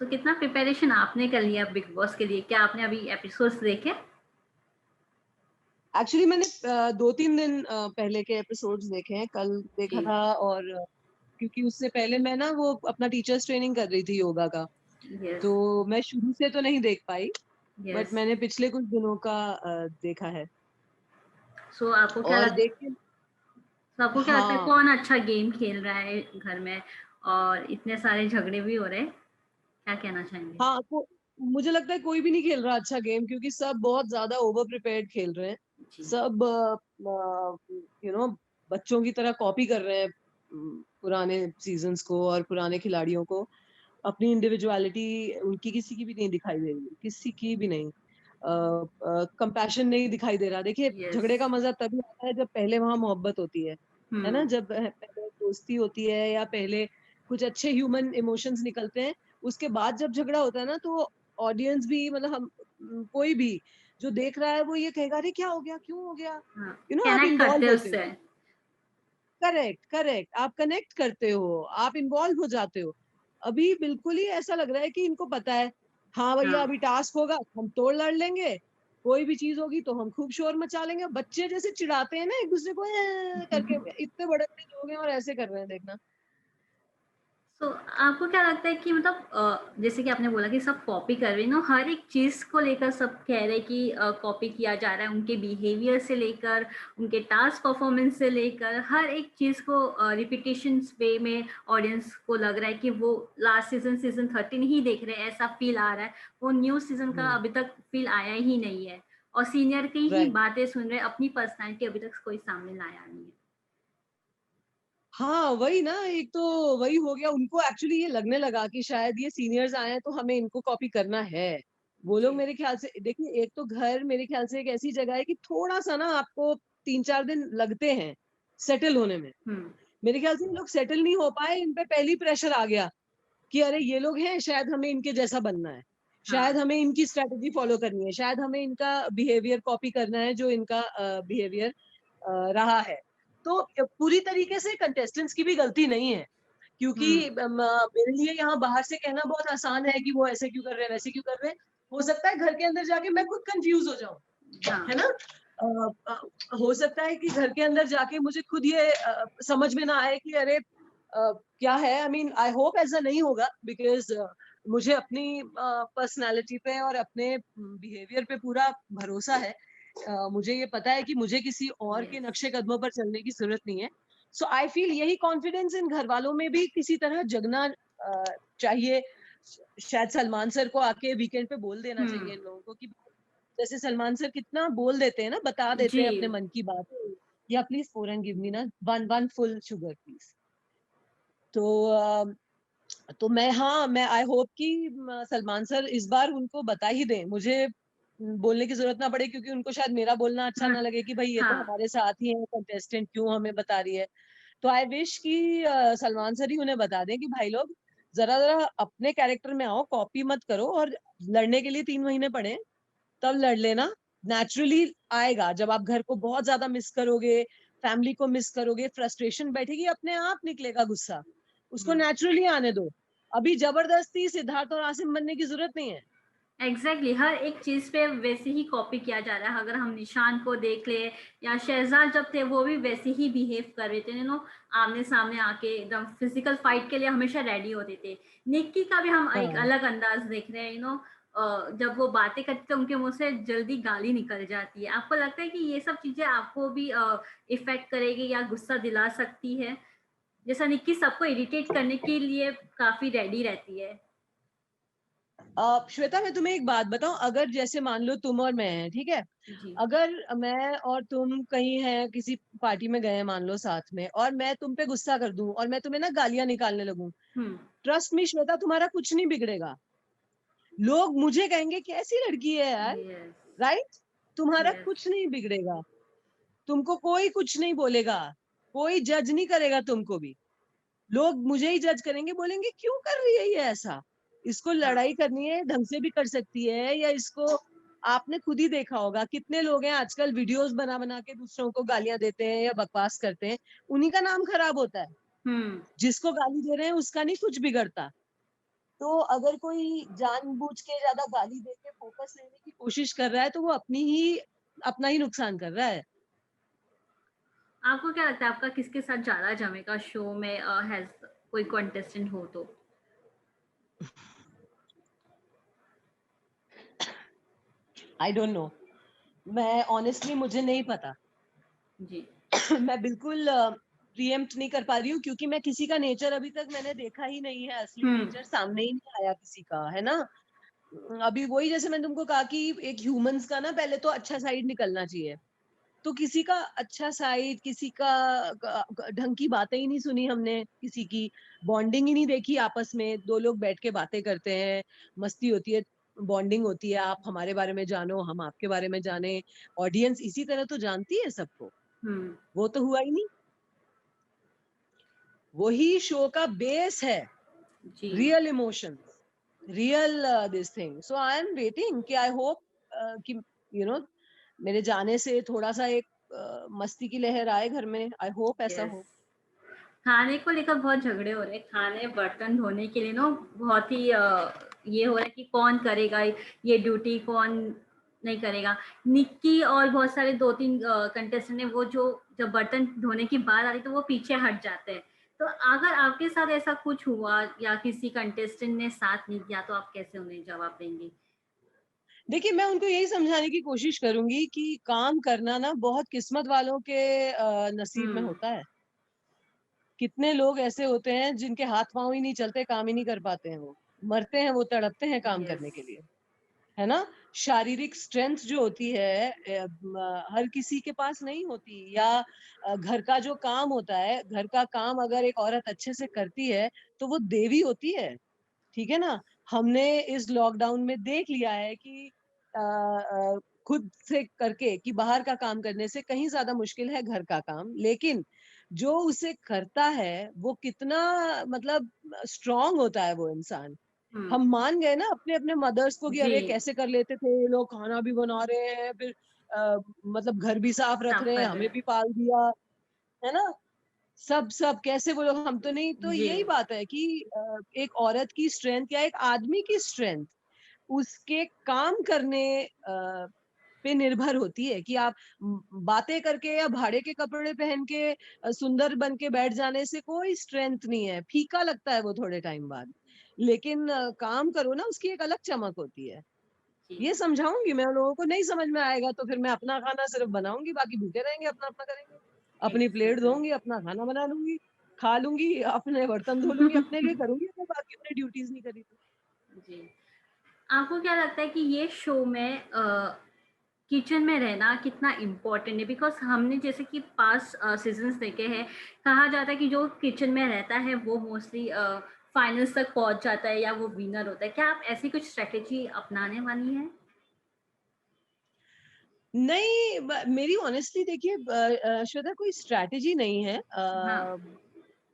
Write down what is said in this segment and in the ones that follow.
सो कितना प्रिपरेशन आपने कर लिया बिग बॉस के लिए? क्या आपने अभी एपिसोड्स देखे? एक्चुअली मैंने 2-3 दिन पहले के एपिसोड्स देखे हैं, कल देखा जी। था। और क्योंकि उससे पहले मैं ना वो अपना टीचर्स ट्रेनिंग कर रही थी योगा का, यस। तो मैं शुरू से तो नहीं देख पाई, बट यस। मैंने पिछले कुछ दिनों का देखा है। सो और देख के आपको क्या लगता है हाँ, कौन अच्छा गेम खेल रहा है घर में, और इतने सारे झगड़े भी हो रहे हैं, क्या कहना चाहेंगे? हाँ, तो मुझे लगता है कोई भी नहीं खेल रहा अच्छा गेम, क्योंकि सब बहुत ज्यादा ओवर प्रिपेयर्ड खेल रहे हैं। जी। सब बच्चों की तरह कॉपी कर रहे हैं पुराने सीजन्स को और पुराने खिलाड़ियों को। अपनी इंडिविजुअलिटी उनकी किसी की भी नहीं दिखाई दे रही, किसी की भी नहीं। कंपैशन नहीं दिखाई दे रहा। देखिए, यस। झगड़े का मजा तभी आता है जब पहले वहां मोहब्बत होती है ना? हम्म। जब पहले दोस्ती होती है या पहले कुछ अच्छे ह्यूमन इमोशंस निकलते हैं। उसके बाद जब झगड़ा होता है ना, तो ऑडियंस भी, मतलब हम कोई भी जो देख रहा है वो ये कहेगा, अरे क्या हो गया, क्यों हो गया? हाँ, आप कनेक्ट करते इन्वॉल्व हैं होते उससे। हो। करेक्ट, करेक्ट, आप कनेक्ट करते हो, आप इन्वॉल्व हो जाते हो। अभी बिल्कुल ही ऐसा लग रहा है कि इनको पता है, हाँ भैया, हाँ। अभी टास्क होगा, हम तोड़ लड़ लेंगे। कोई भी चीज होगी तो हम खूब शोर मचा लेंगे। बच्चे जैसे चिढ़ाते हैं ना एक दूसरे को, करके, इतने बड़े बड़े लोग हैं और ऐसे कर रहे हैं, देखना। तो आपको क्या लगता है कि मतलब जैसे कि आपने बोला कि सब कॉपी कर रहे हैं ना, हर एक चीज को लेकर सब कह रहे हैं कि कॉपी किया जा रहा है, उनके बिहेवियर से लेकर उनके टास्क परफॉर्मेंस से लेकर हर एक चीज को रिपीटेशन वे में ऑडियंस को लग रहा है कि वो लास्ट सीजन 13 ही देख रहे हैं, ऐसा फील आ रहा है। वो न्यू सीजन का हम्म। अभी तक फील आया ही नहीं है, और सीनियर की ही राइट। बातें सुन रहे हैं, अपनी पर्सनैलिटी अभी तक कोई सामने लाया नहीं है। हाँ, वही ना, एक तो वही हो गया। उनको एक्चुअली ये लगने लगा कि शायद ये सीनियर्स आए हैं तो हमें इनको कॉपी करना है। वो लोग जी। मेरे ख्याल से, देखिए, एक तो घर मेरे ख्याल से एक ऐसी जगह है कि थोड़ा सा ना आपको 3-4 दिन लगते हैं सेटल होने में। हम्म। मेरे ख्याल से ये लोग सेटल नहीं हो पाए, इन पे पहली प्रेशर आ गया कि अरे ये लोग हैं, शायद हमें इनके जैसा बनना है, शायद हाँ। हमें इनकी स्ट्रेटेजी फॉलो करनी है, शायद हमें इनका बिहेवियर कॉपी करना है, जो इनका बिहेवियर रहा है। तो पूरी तरीके से कंटेस्टेंट्स की भी गलती नहीं है, क्योंकि हम्म। मेरे लिए यहाँ बाहर से कहना बहुत आसान है कि वो ऐसे क्यों कर रहे हैं, वैसे क्यों कर रहे हैं। हो सकता है घर के अंदर जाके मैं खुद कंफ्यूज हो जाऊं, है हाँ। ना? अ, हो सकता है कि घर के अंदर जाके मुझे खुद ये समझ में ना आए कि अरे क्या है। आई मीन, आई होप ऐसा नहीं होगा, बिकॉज मुझे अपनी पर्सनालिटी पे और अपने बिहेवियर पे पूरा भरोसा है। मुझे ये पता है कि मुझे किसी और के यस। नक्शे कदमों पर चलने की जरूरत नहीं है। सो आई फील यही कॉन्फिडेंस इन घर वालों में भी किसी तरह जगना चाहिए। शायद सलमान सर को आके वीकेंड पे बोल देना हम्म। चाहिए इन लोगों को कि जैसे सलमान सर कितना बोल देते हैं ना, बता देते जी। हैं अपने मन की बात। या please pour and give me ना one one full sugar please. तो मैं आई होप कि सलमान सर इस बार उनको बता ही दें, मुझे बोलने की जरूरत ना पड़े, क्योंकि उनको शायद मेरा बोलना अच्छा हाँ। ना लगे कि भाई ये तो हाँ। हमारे साथ ही है कंटेस्टेंट, क्यों हमें बता रही है। तो आई विश कि सलमान सर ही उन्हें बता दें कि भाई लोग, जरा जरा अपने कैरेक्टर में आओ, कॉपी मत करो। और लड़ने के लिए 3 महीने पड़े हैं, तब लड़ लेना। नेचुरली आएगा जब आप घर को बहुत ज्यादा मिस करोगे, फैमिली को मिस करोगे, फ्रस्ट्रेशन बैठेगी, अपने आप निकलेगा गुस्सा। उसको हम्म। नेचुरली आने दो। अभी जबरदस्ती सिद्धार्थ और आसिम बनने की जरूरत नहीं है। एग्जैक्टली हर एक चीज पे वैसे ही कॉपी किया जा रहा है। अगर हम निशान को देख ले, या शहजाद जब थे वो भी वैसे ही बिहेव कर रहे थे, आमने सामने आके एकदम फिजिकल फाइट के लिए हमेशा रेडी होते थे। निक्की का भी हम एक हाँ। अलग अंदाज देख रहे हैं। जब वो बातें करते हैं उनके मुंह से जल्दी गाली निकल जाती है। आपको लगता है कि ये सब चीजें आपको भी इफेक्ट करेगी या गुस्सा दिला सकती है? जैसा निक्की सबको इरिटेट करने के लिए काफी रेडी रहती है। श्वेता, मैं तुम्हें एक बात बताऊं। अगर जैसे मान लो तुम और मैं हैं, ठीक है? जी। अगर मैं और तुम कहीं हैं, किसी पार्टी में गए हैं मान लो साथ में, और मैं तुम पे गुस्सा कर दूं और मैं तुम्हें ना गालियां निकालने लगूं, हम्म। ट्रस्ट मी श्वेता, तुम्हारा कुछ नहीं बिगड़ेगा। लोग मुझे कहेंगे कैसी लड़की है यार, यस। राइट? तुम्हारा यस। कुछ नहीं बिगड़ेगा। तुमको कोई कुछ नहीं बोलेगा, कोई जज नहीं करेगा तुमको भी। लोग मुझे ही जज करेंगे, बोलेंगे क्यों कर रही है ये ऐसा, इसको हाँ। लड़ाई करनी है ढंग से भी कर सकती है, या इसको। आपने खुद ही देखा होगा कितने लोग हैं आजकल वीडियोस बना बना के दूसरों को गालियां देते हैं या बकवास करते हैं, उन्हीं का नाम खराब होता है। हम्म। जिसको गाली दे रहे हैं उसका नहीं कुछ बिगड़ता। तो अगर कोई जानबूझ के ज्यादा गाली दे के फोकस लेने की कोशिश कर रहा है तो वो अपना ही नुकसान कर रहा है। आपको क्या लगता है आपका किसके साथ ज़्यादा जमेगा शो में हैज़ कोई कंटेस्टेंट हो तो? आई डोंट नो, मैं ऑनेस्टली मुझे नहीं पता। जी। मैं बिल्कुल प्रीएम्प्ट नहीं कर पा रही हूँ, क्योंकि मैं किसी का नेचर अभी तक मैंने देखा ही नहीं है, असली हुँ, नेचर सामने ही नहीं आया किसी का, है ना? अभी वही जैसे मैंने तुमको कहा कि एक ह्यूमंस का ना पहले तो अच्छा साइड निकलना चाहिए। तो किसी का अच्छा साइड, किसी का ढंग की बातें ही नहीं सुनी हमने, किसी की बॉन्डिंग ही नहीं देखी आपस में। दो लोग बैठ के बातें करते हैं, मस्ती होती है, बॉन्डिंग होती है, आप हमारे बारे में जानो, हम आपके बारे में जाने। ऑडियंस इसी तरह तो जानती है सबको, हुँ, वो तो हुआ ही नहीं। वही शो का बेस है, जी। Real emotions, real this thing. So I am waiting कि आई होप कि मेरे जाने से थोड़ा सा एक मस्ती की लहर आए घर में। आई होप ऐसा यस। हो। खाने को लेकर बहुत झगड़े हो रहे हैं। खाने बर्तन धोने के लिए ना बहुत ही ये हो रहा है कि कौन करेगा ये ड्यूटी, कौन नहीं करेगा। निक्की और बहुत सारे 2-3 कंटेस्टेंट ने वो जो जब बर्तन धोने की बात आ रही तो वो पीछे हट जाते हैं। तो अगर आपके साथ ऐसा कुछ हुआ या किसी कंटेस्टेंट ने साथ नहीं किया तो आप कैसे उन्हें जवाब देंगे? देखिए, मैं उनको यही समझाने की कोशिश करूंगी कि काम करना ना बहुत किस्मत वालों के नसीब में हुँ, होता है। कितने लोग ऐसे होते हैं जिनके हाथ पांव ही नहीं चलते, काम ही नहीं कर पाते हैं, वो मरते हैं, वो तड़पते हैं काम यस। करने के लिए, है ना? शारीरिक स्ट्रेंथ जो होती है हर किसी के पास नहीं होती। या घर का जो काम होता है, घर का काम अगर एक औरत अच्छे से करती है तो वो देवी होती है, ठीक है ना? हमने इस लॉकडाउन में देख लिया है कि खुद से करके कि बाहर का काम करने से कहीं ज्यादा मुश्किल है घर का काम, लेकिन जो उसे करता है वो कितना मतलब स्ट्रांग होता है वो इंसान। हुँ, हम मान गए ना अपने अपने मदर्स को कि जी, अरे कैसे कर लेते थे ये लोग, खाना भी बना रहे हैं, फिर मतलब घर भी साफ रख साफ रहे हैं, कर रहे हमें हैं। भी पाल दिया, है ना? सब सब कैसे वो लोग, हम तो नहीं। तो जी, यही बात है कि एक औरत की स्ट्रेंथ या एक आदमी की स्ट्रेंथ उसके काम करने पे निर्भर होती है कि आप बातें करके या भाड़े के कपड़े पहन के सुंदर बन के बैठ जाने से कोई स्ट्रेंथ नहीं है, फीका लगता है वो थोड़े टाइम बाद। लेकिन काम करो ना, उसकी एक अलग चमक होती है। जी, ये समझाऊंगी मैं उन लोगों को, नहीं समझ में आएगा तो फिर मैं अपना खाना सिर्फ बनाऊंगी, बाकी भूखे रहेंगे, अपना अपना करेंगे। अपनी प्लेट एग्ज़ैक्टली। धोऊंगी, अपना खाना बना लूंगी, खा लूंगी, अपने बर्तन धो लूंगी, अपने लिए करूंगी, मैं बाकी अपनी ड्यूटीज नहीं करी तो। जी। आपको क्या लगता है कि ये शो में किचन में रहना कितना इम्पोर्टेंट है? बिकॉज़ हमने जैसे कि पास्ट सीज़न्स देखे हैं, कहा जाता है कि जो किचन में रहता है वो मोस्टली फाइनल्स तक पहुँच जाता है या वो विनर होता है। क्या आप ऐसी कुछ स्ट्रैटेजी अपनाने वाली हैं? नहीं, मेरी ऑनेस्टली देखिए श्वेता, कोई स्ट्रैटेजी नहीं है। हाँ।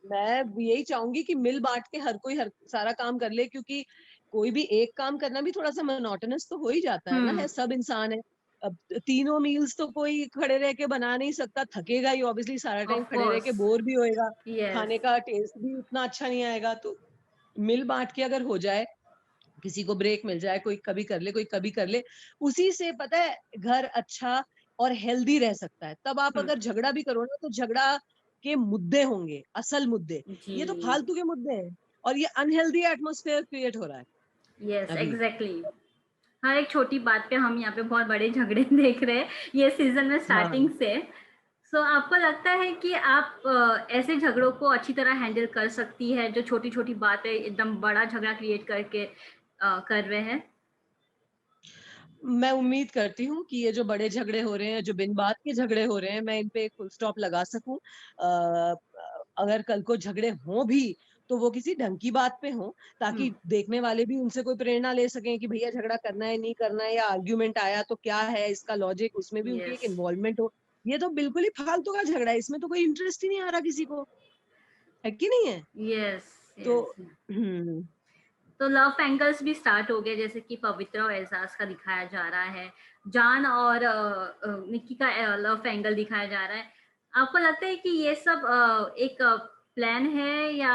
मैं यही चाहूंगी कि मिल बांट के हर कोई हर सारा काम कर ले, क्योंकि कोई भी एक काम करना भी थोड़ा सा मोनोटोनस तो हो ही जाता है ना, है हुँ, सब इंसान है। अब तीनों मील्स तो कोई खड़े रह के बना नहीं सकता, थकेगा ही ऑब्वियसली, सारा टाइम ऑफ़ खड़े रह के कोर्स। बोर भी होएगा, येस, खाने का टेस्ट भी उतना अच्छा नहीं आएगा। तो मिल बांट के अगर हो जाए, किसी को ब्रेक मिल जाए, कोई कभी कर ले, कोई कभी कर ले, उसी से पता है घर अच्छा और हेल्दी रह सकता है। तब आप हुँ, अगर झगड़ा भी करो ना तो झगड़ा के मुद्दे होंगे, असल मुद्दे। जी। ये तो फालतू के मुद्दे हैं और ये अनहेल्दी एटमॉस्फेयर क्रिएट हो रहा है येस, अभी। एग्ज़ैक्टली। हर एक छोटी बात पे हम यहाँ पे बहुत बड़े झगड़े देख रहे हैं, ये सीज़न में स्टार्टिंग हाँ। से। सो आपको लगता है कि आप ऐसे झगड़ों को अच्छी तरह हैंडल कर सकती है, जो छोटी-छोटी बातें एकदम बड़ा झगड़ा क्रिएट करके कर रहे हैं? मैं उम्मीद करती हूँ कि ये जो बड़े झगड़े हो रहे हैं, जो बिन बात के झगड़े हो रहे हैं, मैं इन पे एक फुल स्टॉप लगा सकूं। अगर कल को झगड़े हों भी तो वो किसी ढंग की बात पे हों, हुँ, ताकि देखने वाले भी उनसे कोई प्रेरणा ले सकें कि भैया झगड़ा करना है नहीं करना है, या आर्ग्यूमेंट आया तो क्या है इसका लॉजिक, उसमें भी उनकी एक येस, इन्वॉल्वमेंट हो। ये तो बिल्कुल ही फालतू का झगड़ा है, इसमें तो कोई इंटरेस्ट ही नहीं आ रहा किसी को, है कि नहीं है? येस, तो येस। हम्म। तो लव एंगल्स भी स्टार्ट हो गए जैसे कि पवित्र और एहसास का दिखाया जा रहा है। जान और निक्की का लव एंगल दिखाया जा रहा है। आपको लगता है कि ये सब एक प्लान है या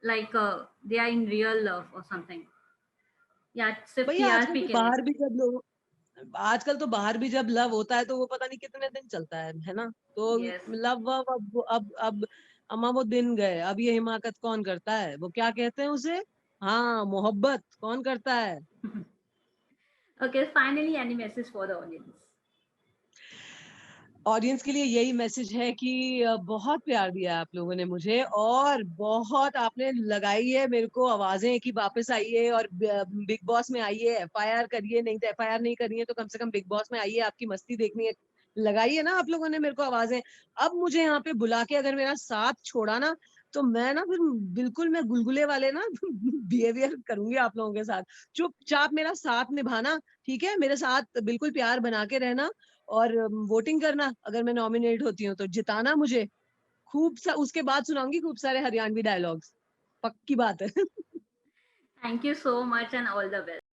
like they are in real love और समथिंग, या सिर्फ भैया टीआरपी के लिए? आजकल तो बाहर भी जब लव होता है तो वो पता नहीं कितने दिन चलता है ना? तो यस। लव वव अब अम्मा वो दिन गए, अब ये हिमाकत कौन करता है? वो क्या कहते हैं उसे? हाँ, मोहब्बत कौन करता है? Okay, finally any message for the audience? Audience के लिए यही मैसेज है कि बहुत प्यार दिया आप लोगों ने मुझे, और बहुत आपने लगाई है मेरे को आवाजें कि वापस आइए और बिग बॉस में आइए, एफआईआर करिए, नहीं तो एफआईआर नहीं करनी है तो कम से कम बिग बॉस में आइए, आपकी मस्ती देखनी है। लगाई है ना आप लोगों ने मेरे को आवाजें। अब मुझे यहाँ पे बुला के अगर मेरा साथ छोड़ा ना, तो मैं ना फिर बिल्कुल मैं गुलगुले वाले ना बिहेवियर करूंगी आप लोगों के साथ। चुपचाप मेरा साथ निभाना, ठीक है? मेरे साथ बिल्कुल प्यार बना के रहना, और वोटिंग करना, अगर मैं नॉमिनेट होती हूँ तो जिताना मुझे। उसके बाद सुनाऊंगी खूब सारे हरियाणवी डायलॉग्स, पक्की बात है। Thank you so much and all the best.